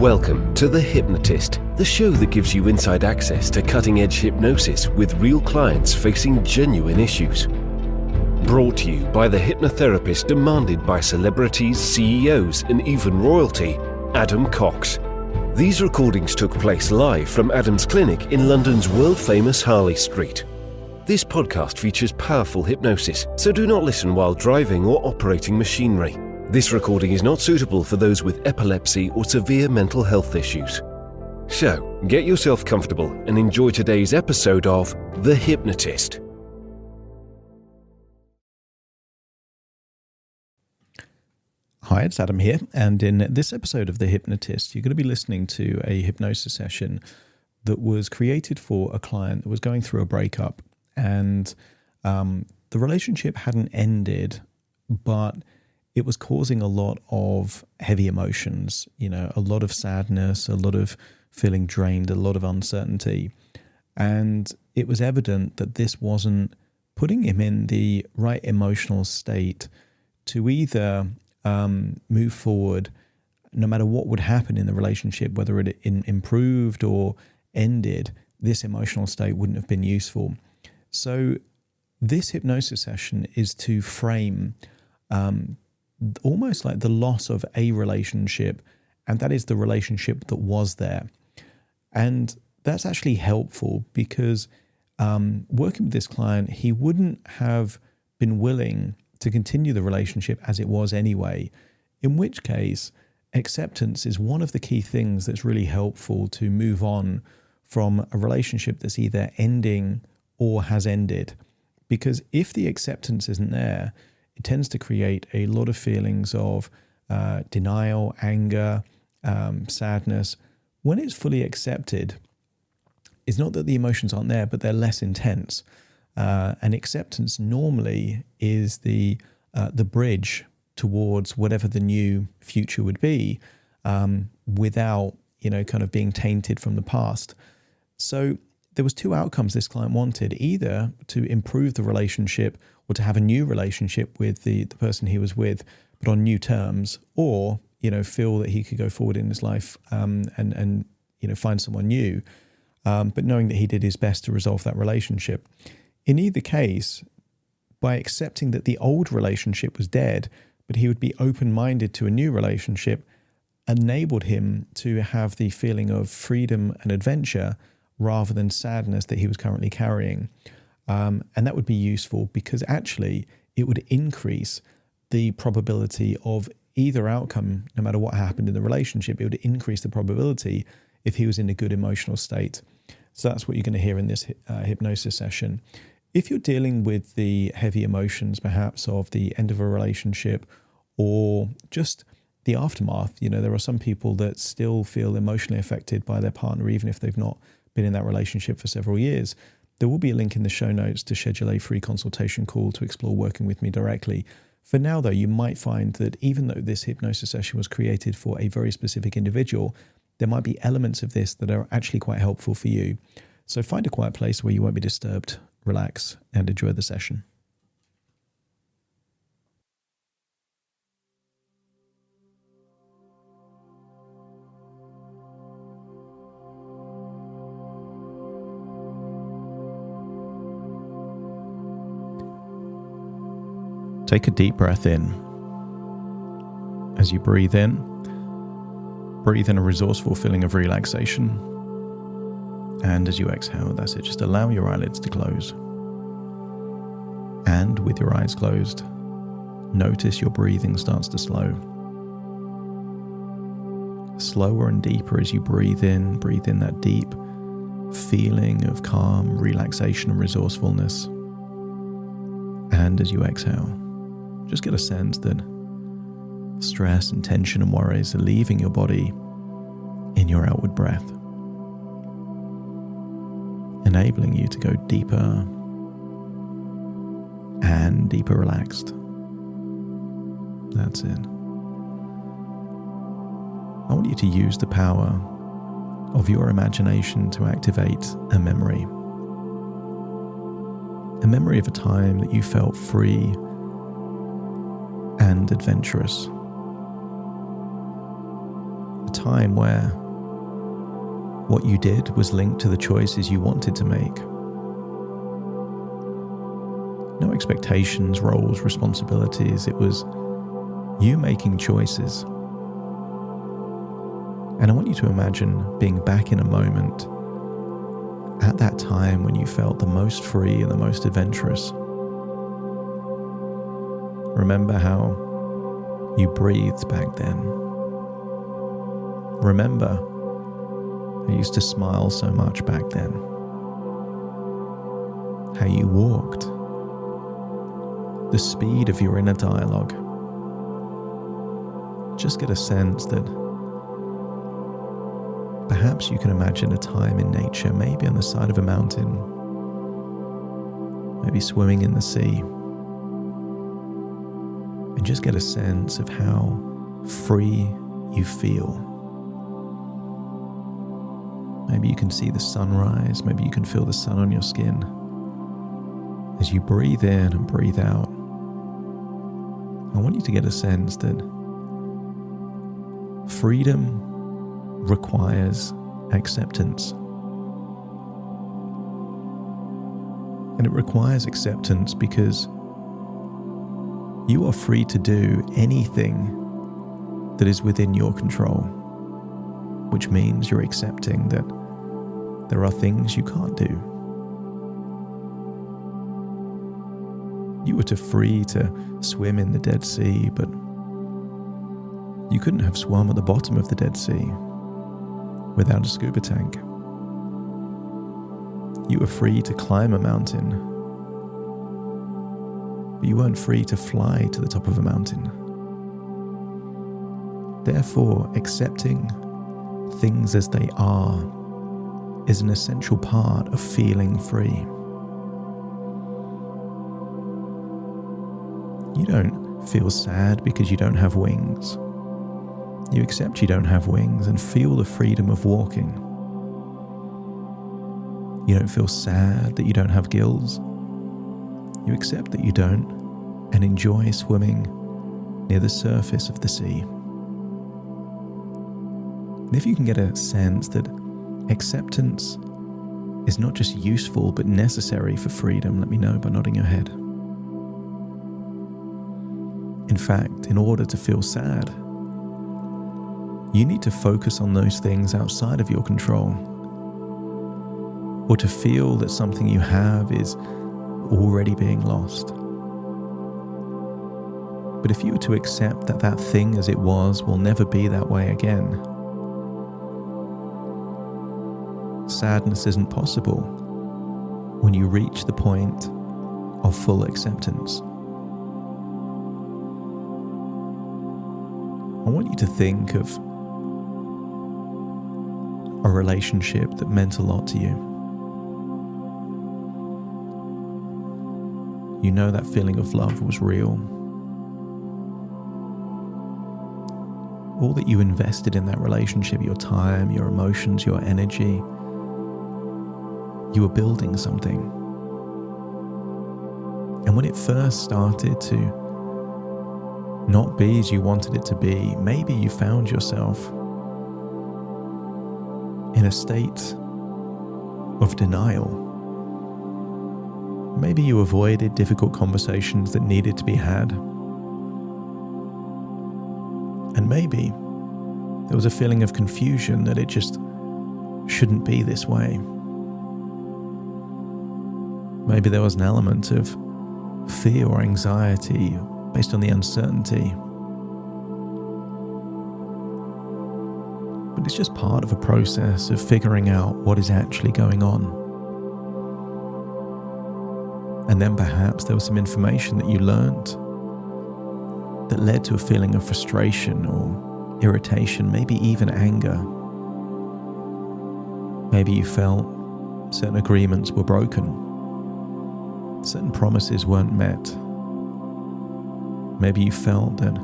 Welcome to The Hypnotist, the show that gives you inside access to cutting-edge hypnosis with real clients facing genuine issues. Brought to you by the hypnotherapist demanded by celebrities, CEOs, and even royalty, Adam Cox. These recordings took place live from Adam's clinic in London's world-famous Harley Street. This podcast features powerful hypnosis, so do not listen while driving or operating machinery. This recording is not suitable for those with epilepsy or severe mental health issues. So, get yourself comfortable and enjoy today's episode of The Hypnotist. Hi, it's Adam here, and in this episode of The Hypnotist, you're going to be listening to a hypnosis session that was created for a client that was going through a breakup, and the relationship hadn't ended, but it was causing a lot of heavy emotions, a lot of sadness, a lot of feeling drained, a lot of uncertainty. And it was evident that this wasn't putting him in the right emotional state to either move forward, no matter what would happen in the relationship, whether it improved or ended, this emotional state wouldn't have been useful. So this hypnosis session is to frame almost like the loss of a relationship, and that is the relationship that was there. And that's actually helpful because working with this client, he wouldn't have been willing to continue the relationship as it was anyway, in which case acceptance is one of the key things that's really helpful to move on from a relationship that's either ending or has ended. Because if the acceptance isn't there, it tends to create a lot of feelings of denial, anger, sadness. When it's fully accepted, it's not that the emotions aren't there, but they're less intense. And acceptance normally is the bridge towards whatever the new future would be, without kind of being tainted from the past. So there was two outcomes this client wanted: either to improve the relationship or to have a new relationship with the person he was with, but on new terms, or feel that he could go forward in his life and find someone new, but knowing that he did his best to resolve that relationship. In either case, by accepting that the old relationship was dead, but he would be open-minded to a new relationship, enabled him to have the feeling of freedom and adventure rather than sadness that he was currently carrying. And that would be useful because actually it would increase the probability of either outcome, no matter what happened in the relationship. It would increase the probability if he was in a good emotional state. So that's what you're going to hear in this hypnosis session. If you're dealing with the heavy emotions, perhaps of the end of a relationship or just the aftermath, there are some people that still feel emotionally affected by their partner, even if they've not been in that relationship for several years. There will be a link in the show notes to schedule a free consultation call to explore working with me directly. For now, though, you might find that even though this hypnosis session was created for a very specific individual, there might be elements of this that are actually quite helpful for you. So find a quiet place where you won't be disturbed, relax, and enjoy the session. Take a deep breath in. As you breathe in a resourceful feeling of relaxation. And as you exhale, that's it. Just allow your eyelids to close. And with your eyes closed, notice your breathing starts to slow. Slower and deeper as you breathe in that deep feeling of calm, relaxation, and resourcefulness. And as you exhale, just get a sense that stress and tension and worries are leaving your body in your outward breath, enabling you to go deeper and deeper relaxed. That's it. I want you to use the power of your imagination to activate a memory. A memory of a time that you felt free and adventurous. A a time where what you did was linked to the choices you wanted to make. No expectations, roles, responsibilities. It was you making choices. And I want you to imagine being back in a moment at that time when you felt the most free and the most adventurous. Remember how you breathed back then. Remember how you used to smile so much back then. How you walked. The speed of your inner dialogue. Just get a sense that perhaps you can imagine a time in nature, maybe on the side of a mountain, maybe swimming in the sea, and just get a sense of how free you feel. Maybe you can see the sunrise, maybe you can feel the sun on your skin. As you breathe in and breathe out, I want you to get a sense that freedom requires acceptance. And it requires acceptance because you are free to do anything that is within your control, which means you're accepting that there are things you can't do. You were free to swim in the Dead Sea, but you couldn't have swum at the bottom of the Dead Sea without a scuba tank. You were free to climb a mountain, but you weren't free to fly to the top of a mountain. Therefore, accepting things as they are is an essential part of feeling free. You don't feel sad because you don't have wings. You accept you don't have wings and feel the freedom of walking. You don't feel sad that you don't have gills. You accept that you don't and enjoy swimming near the surface of the sea. And if you can get a sense that acceptance is not just useful but necessary for freedom, let me know by nodding your head. In fact, in order to feel sad, you need to focus on those things outside of your control, or to feel that something you have is already being lost. But if you were to accept that that thing as it was will never be that way again, sadness isn't possible when you reach the point of full acceptance. I want you to think of a relationship that meant a lot to you. You know that feeling of love was real. All that you invested in that relationship, your time, your emotions, your energy, you were building something. And when it first started to not be as you wanted it to be, maybe you found yourself in a state of denial. Maybe you avoided difficult conversations that needed to be had. And maybe there was a feeling of confusion that it just shouldn't be this way. Maybe there was an element of fear or anxiety based on the uncertainty. But it's just part of a process of figuring out what is actually going on. And then perhaps there was some information that you learned that led to a feeling of frustration or irritation, maybe even anger. Maybe you felt certain agreements were broken. Certain promises weren't met. Maybe you felt that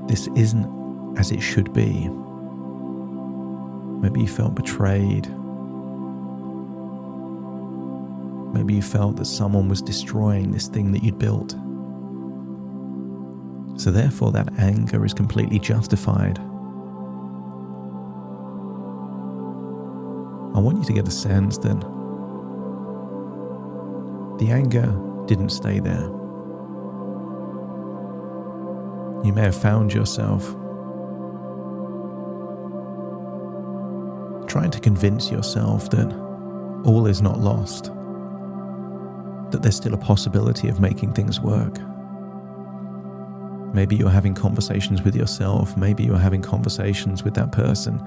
this isn't as it should be. Maybe you felt betrayed. Maybe you felt that someone was destroying this thing that you'd built. So therefore that anger is completely justified. I want you to get a sense that the anger didn't stay there. You may have found yourself trying to convince yourself that all is not lost, that there's still a possibility of making things work. Maybe you're having conversations with yourself, maybe you're having conversations with that person,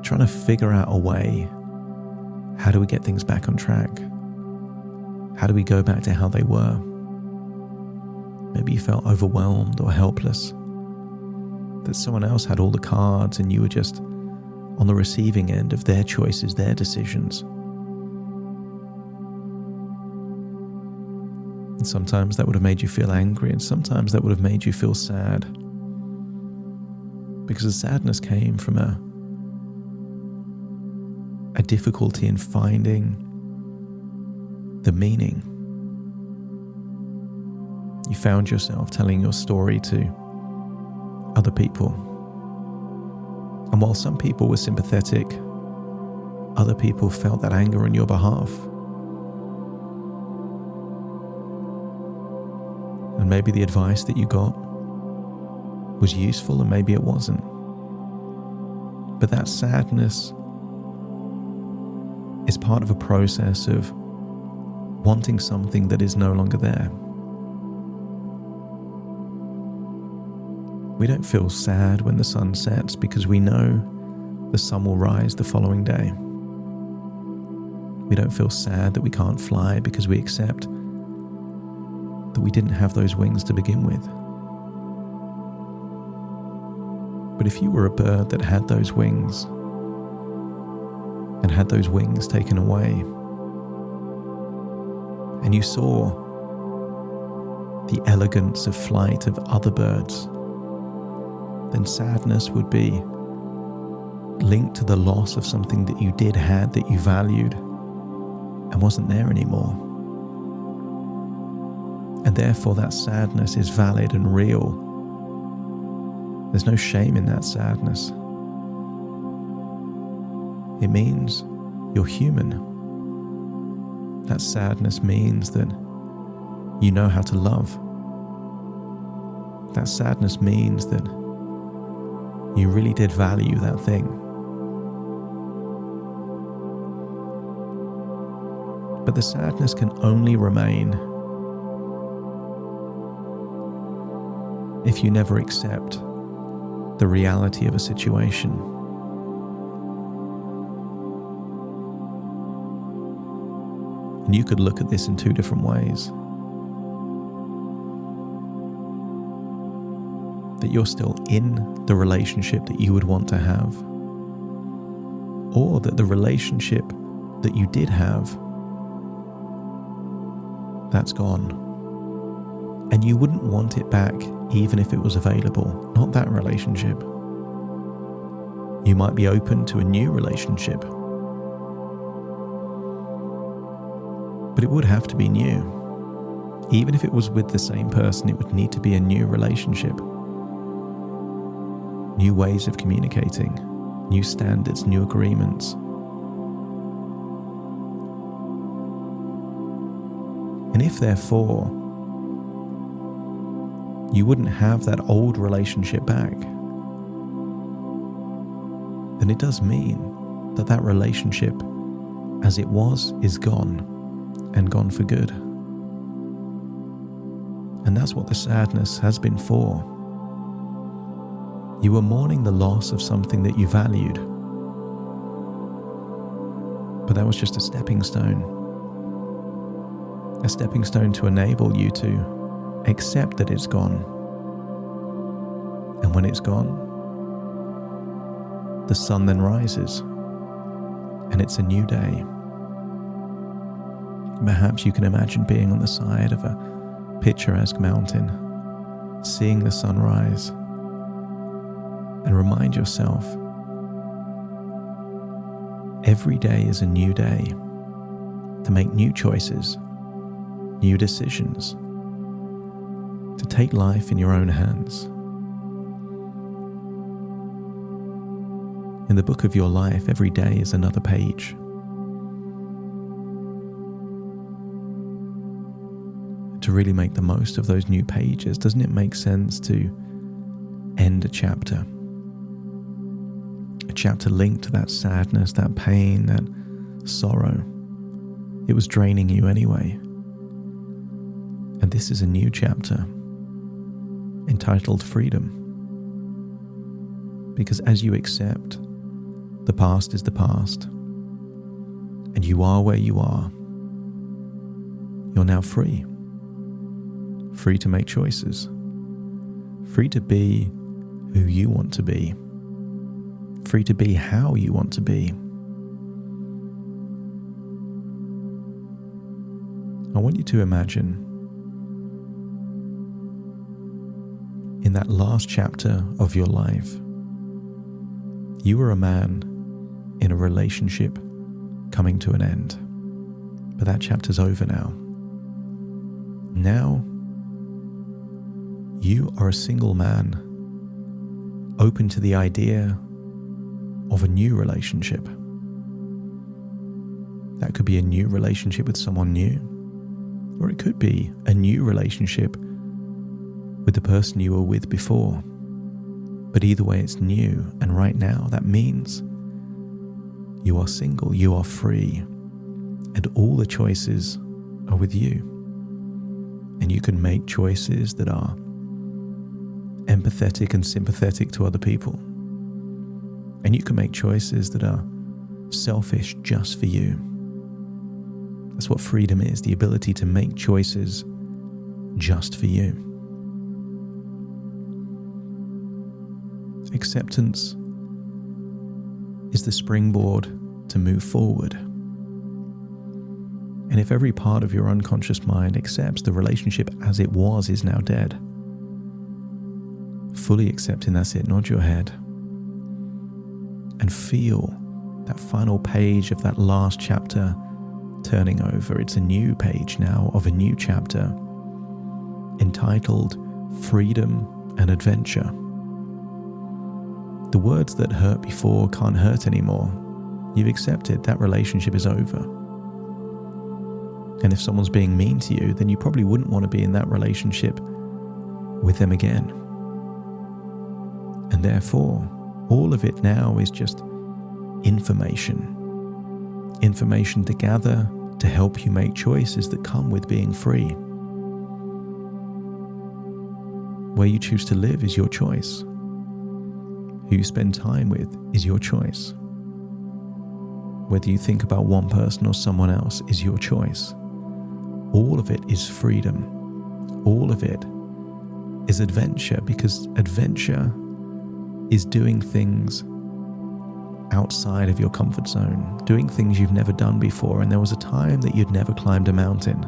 trying to figure out a way. How do we get things back on track? How do we go back to how they were? Maybe you felt overwhelmed or helpless, that someone else had all the cards and you were just on the receiving end of their choices, their decisions. And sometimes that would have made you feel angry, and sometimes that would have made you feel sad, because the sadness came from a difficulty in finding the meaning. You found yourself telling your story to other people. And while some people were sympathetic, other people felt that anger on your behalf. And maybe the advice that you got was useful and maybe it wasn't. But that sadness is part of a process of wanting something that is no longer there. We don't feel sad when the sun sets because we know the sun will rise the following day. We don't feel sad that we can't fly because we accept that we didn't have those wings to begin with. But if you were a bird that had those wings and had those wings taken away, and you saw the elegance of flight of other birds, then sadness would be linked to the loss of something that you did had, that you valued, and wasn't there anymore. And therefore that sadness is valid and real. There's no shame in that sadness. It means you're human. That sadness means that you know how to love. That sadness means that you really did value that thing. But the sadness can only remain if you never accept the reality of a situation. And you could look at this in two different ways. That you're still in the relationship that you would want to have, or that the relationship that you did have, that's gone. And you wouldn't want it back even if it was available, not that relationship. You might be open to a new relationship, but it would have to be new. Even if it was with the same person, it would need to be a new relationship. New ways of communicating, new standards, new agreements. And if therefore you wouldn't have that old relationship back, then it does mean that that relationship as it was is gone, and gone for good. And that's what the sadness has been for. You were mourning the loss of something that you valued, but that was just a stepping stone to enable you to accept that it's gone. And when it's gone, the sun then rises, and it's a new day. Perhaps you can imagine being on the side of a picturesque mountain, seeing the sun rise, and remind yourself, every day is a new day to make new choices, new decisions, to take life in your own hands. In the book of your life, every day is another page. To really make the most of those new pages, doesn't it make sense to end a chapter? A chapter linked to that sadness, that pain, that sorrow. It was draining you anyway. And this is a new chapter entitled Freedom. Because as you accept, the past is the past, and you are where you are, you're now free. Free to make choices. Free to be who you want to be. Free to be how you want to be. I want you to imagine in that last chapter of your life, you were a man in a relationship coming to an end. But that chapter's over now. Now, you are a single man, open to the idea of a new relationship. That could be a new relationship with someone new, or it could be a new relationship with the person you were with before. But either way, it's new, and right now that means you are single, you are free, and all the choices are with you. And you can make choices that are empathetic and sympathetic to other people. And you can make choices that are selfish just for you. That's what freedom is, the ability to make choices just for you. Acceptance is the springboard to move forward. And if every part of your unconscious mind accepts the relationship as it was is now dead, fully accepting that's it, nod your head, and feel that final page of that last chapter turning over. It's a new page now of a new chapter entitled Freedom and Adventure. The words that hurt before can't hurt anymore. You've accepted that relationship is over. And if someone's being mean to you, then you probably wouldn't want to be in that relationship with them again. And therefore, all of it now is just information. Information to gather to help you make choices that come with being free. Where you choose to live is your choice. Who you spend time with is your choice. Whether you think about one person or someone else is your choice. All of it is freedom. All of it is adventure, because adventure is doing things outside of your comfort zone, doing things you've never done before. And there was a time that you'd never climbed a mountain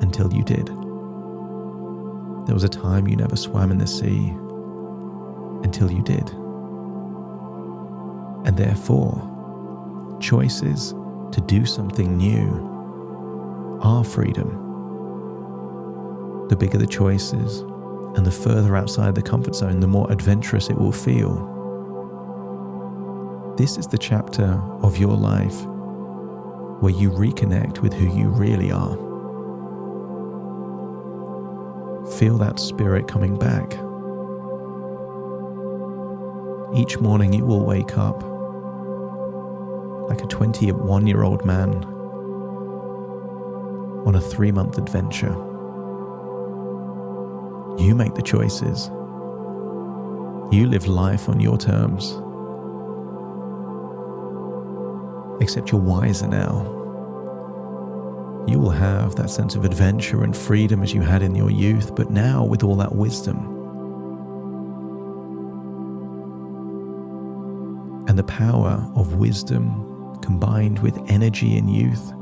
until you did. There was a time you never swam in the sea until you did. And therefore, choices to do something new are freedom. The bigger the choices and the further outside the comfort zone, the more adventurous it will feel. This is the chapter of your life where you reconnect with who you really are. Feel that spirit coming back. Each morning you will wake up like a 21-year-old man on a 3-month adventure. You make the choices. You live life on your terms. Except you're wiser now. You will have that sense of adventure and freedom as you had in your youth, but now with all that wisdom. And the power of wisdom combined with energy in youth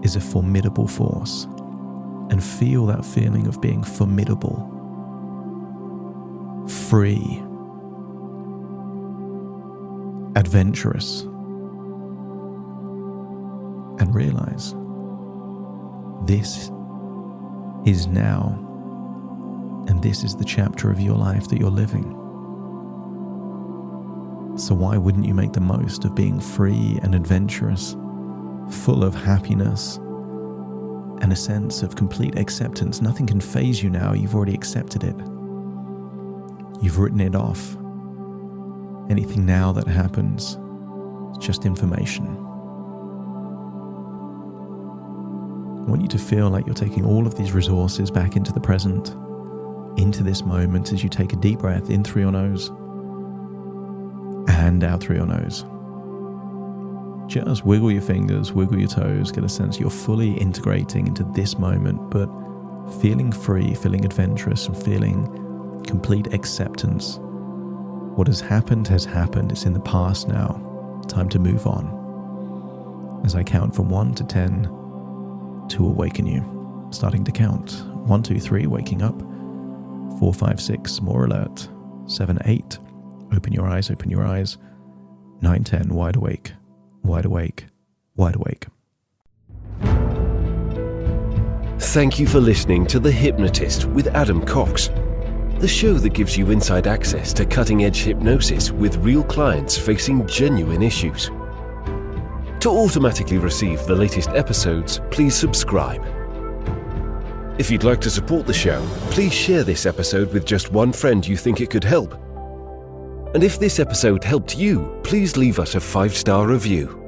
is a formidable force. And feel that feeling of being formidable, free, adventurous, and realize this is now And this is the chapter of your life that you're living. So why wouldn't you make the most of being free and adventurous, full of happiness and a sense of complete acceptance? Nothing can faze you now. You've already accepted it. You've written it off. Anything now that happens is just information. I want you to feel like you're taking all of these resources back into the present, into this moment, as you take a deep breath in through your nose and out through your nose. Just wiggle your fingers, wiggle your toes, get a sense you're fully integrating into this moment, but feeling free, feeling adventurous, and feeling complete acceptance. What has happened has happened. It's in the past now. Time to move on. As I count from 1 to 10 to awaken you. Starting to count. 1, 2, 3, waking up. 4, 5, 6, more alert. 7, 8, open your eyes, open your eyes. 9, 10, wide awake, wide awake, wide awake. Thank you for listening to The Hypnotist with Adam Cox, the show that gives you inside access to cutting-edge hypnosis with real clients facing genuine issues. To automatically receive the latest episodes, please subscribe. If you'd like to support the show, please share this episode with just one friend you think it could help. And if this episode helped you, please leave us a 5-star review.